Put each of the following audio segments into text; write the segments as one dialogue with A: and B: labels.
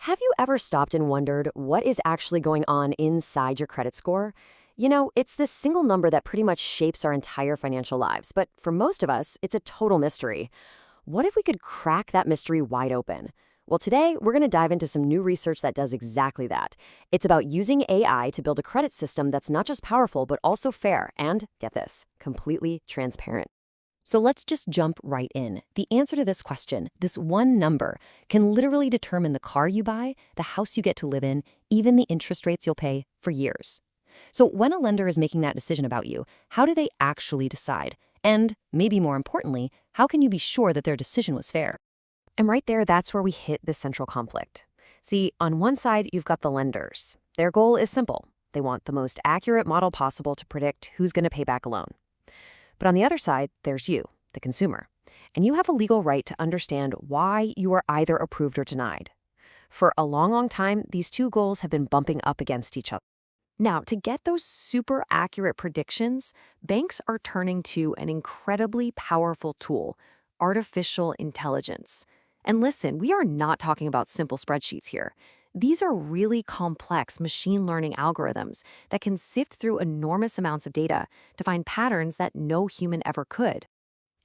A: Have you ever stopped and wondered what is actually going on inside your credit score? You know, it's this single number that pretty much shapes our entire financial lives, but for most of us, it's a total mystery. What if we could crack that mystery wide open? Well, today, we're going to dive into some new research that does exactly that. It's about using AI to build a credit system that's not just powerful, but also fair and, get this, completely transparent. So let's just jump right in. The answer to this question, this one number, can literally determine the car you buy, the house you get to live in, even the interest rates you'll pay for years. So when a lender is making that decision about you, how do they actually decide? And, maybe more importantly, how can you be sure that their decision was fair? And right there, that's where we hit the central conflict. See, on one side, you've got the lenders. Their goal is simple. They want the most accurate model possible to predict who's going to pay back a loan. But on the other side, there's you, the consumer. And you have a legal right to understand why you are either approved or denied. For a long, long time, these two goals have been bumping up against each other. Now, to get those super accurate predictions, banks are turning to an incredibly powerful tool, artificial intelligence. And listen, we are not talking about simple spreadsheets here. These are really complex machine learning algorithms that can sift through enormous amounts of data to find patterns that no human ever could.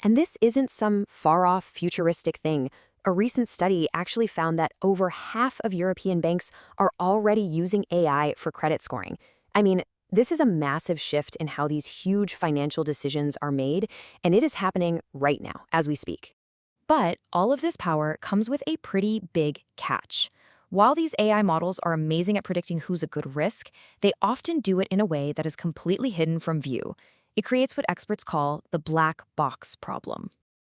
A: And this isn't some far-off futuristic thing. A recent study actually found that over half of European banks are already using AI for credit scoring. I mean, this is a massive shift in how these huge financial decisions are made, and it is happening right now as we speak. But all of this power comes with a pretty big catch. While these AI models are amazing at predicting who's a good risk, they often do it in a way that is completely hidden from view. It creates what experts call the black box problem.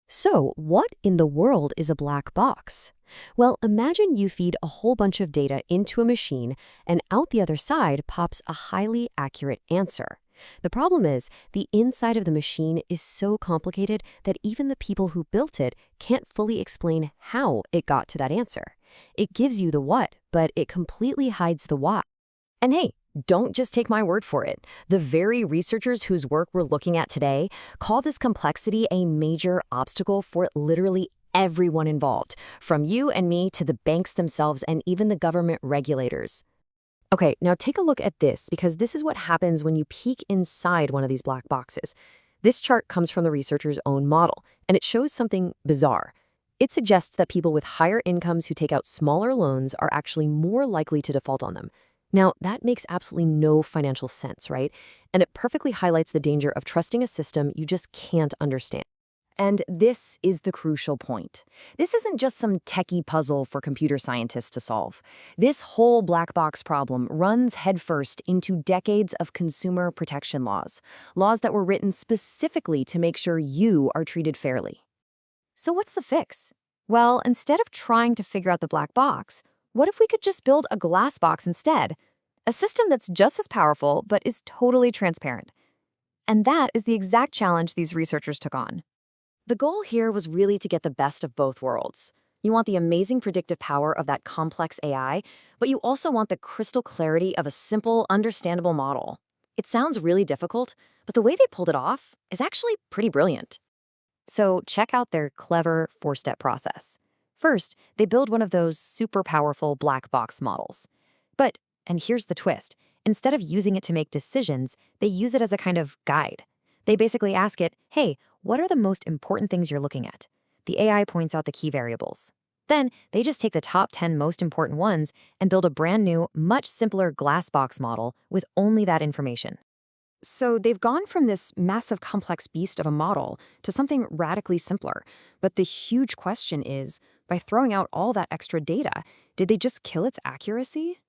A: So, what in the world is a black box? Well, imagine you feed a whole bunch of data into a machine, and out the other side pops a highly accurate answer. The problem is, the inside of the machine is so complicated that even the people who built it can't fully explain how it got to that answer. It gives you the what, but it completely hides the why. And hey, don't just take my word for it. The very researchers whose work we're looking at today call this complexity a major obstacle for literally everyone involved, from you and me to the banks themselves and even the government regulators. Okay, now take a look at this, because this is what happens when you peek inside one of these black boxes. This chart comes from the researcher's own model, and it shows something bizarre. It suggests that people with higher incomes who take out smaller loans are actually more likely to default on them. Now, that makes absolutely no financial sense, right? And it perfectly highlights the danger of trusting a system you just can't understand. And this is the crucial point. This isn't just some techie puzzle for computer scientists to solve. This whole black box problem runs headfirst into decades of consumer protection laws that were written specifically to make sure you are treated fairly. So what's the fix? Well, instead of trying to figure out the black box, what if we could just build a glass box instead? A system that's just as powerful, but is totally transparent. And that is the exact challenge these researchers took on. The goal here was really to get the best of both worlds. You want the amazing predictive power of that complex AI, but you also want the crystal clarity of a simple, understandable model. It sounds really difficult, but the way they pulled it off is actually pretty brilliant. So check out their clever four-step process. First, they build one of those super powerful black box models. But, and here's the twist, instead of using it to make decisions, they use it as a kind of guide. They basically ask it, hey, what are the most important things you're looking at? The AI points out the key variables. Then they just take the top 10 most important ones and build a brand new, much simpler glass box model with only that information. So they've gone from this massive complex beast of a model to something radically simpler. But the huge question is, by throwing out all that extra data, did they just kill its accuracy?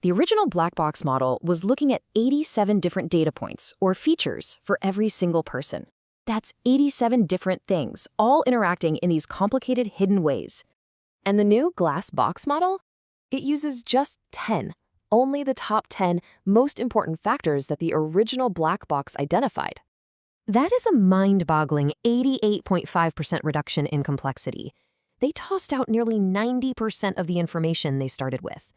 A: The original black box model was looking at 87 different data points, or features, for every single person. That's 87 different things, all interacting in these complicated hidden ways. And the new glass box model? It uses just 10. Only the top 10 most important factors that the original black box identified. That is a mind-boggling 88.5% reduction in complexity. They tossed out nearly 90% of the information they started with.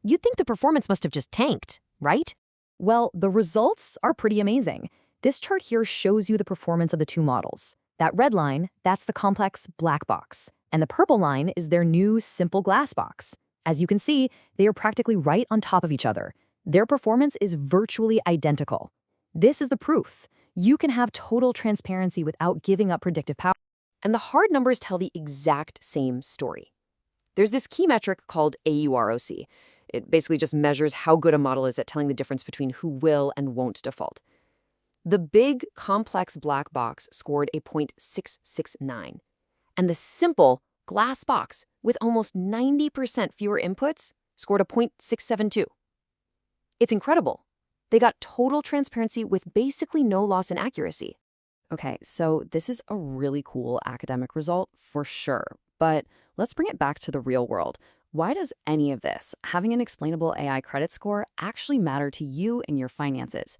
A: You'd think the performance must have just tanked, right? Well, the results are pretty amazing. This chart here shows you the performance of the two models. That red line, that's the complex black box, and the purple line is their new simple glass box.
B: As you can see, they are practically right on top of each other. Their performance is virtually identical. This is the proof. You can have total transparency without giving up predictive power.
A: And the hard numbers tell the exact same story. There's this key metric called AUROC. It basically just measures how good a model is at telling the difference between who will and won't default. The big, complex black box scored a 0.669, and the simple glass box, with almost 90% fewer inputs, scored a 0.672. It's incredible. They got total transparency with basically no loss in accuracy. Okay, so this is a really cool academic result for sure, but let's bring it back to the real world. Why does any of this, having an explainable AI credit score, actually matter to you and your finances?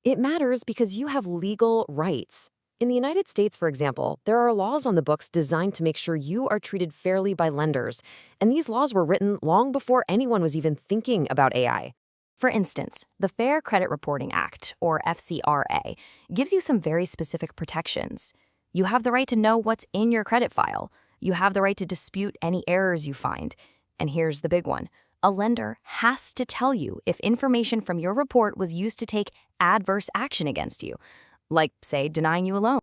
A: It matters because you have legal rights. In the United States, for example, there are laws on the books designed to make sure you are treated fairly by lenders, and these laws were written long before anyone was even thinking about AI. For instance, the Fair Credit Reporting Act, or FCRA, gives you some very specific protections. You have the right to know what's in your credit file. You have the right to dispute any errors you find. And here's the big one. A lender has to tell you if information from your report was used to take adverse action against you, like, say, denying you a loan.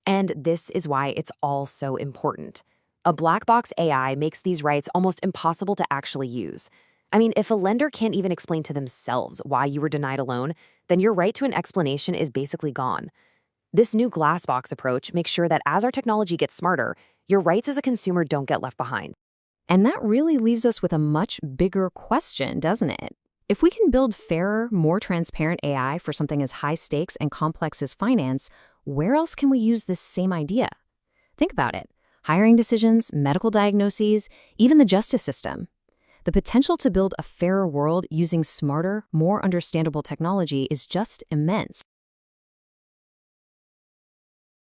A: And this is why it's all so important. A black box AI makes these rights almost impossible to actually use. I mean, if a lender can't even explain to themselves why you were denied a loan, then your right to an explanation is basically gone. This new glass box approach makes sure that as our technology gets smarter, your rights as a consumer don't get left behind. And that really leaves us with a much bigger question, doesn't it? If we can build fairer, more transparent AI for something as high stakes and complex as finance, where else can we use this same idea? Think about it. Hiring decisions, medical diagnoses, even the justice system. The potential to build a fairer world using smarter, more understandable technology is just immense.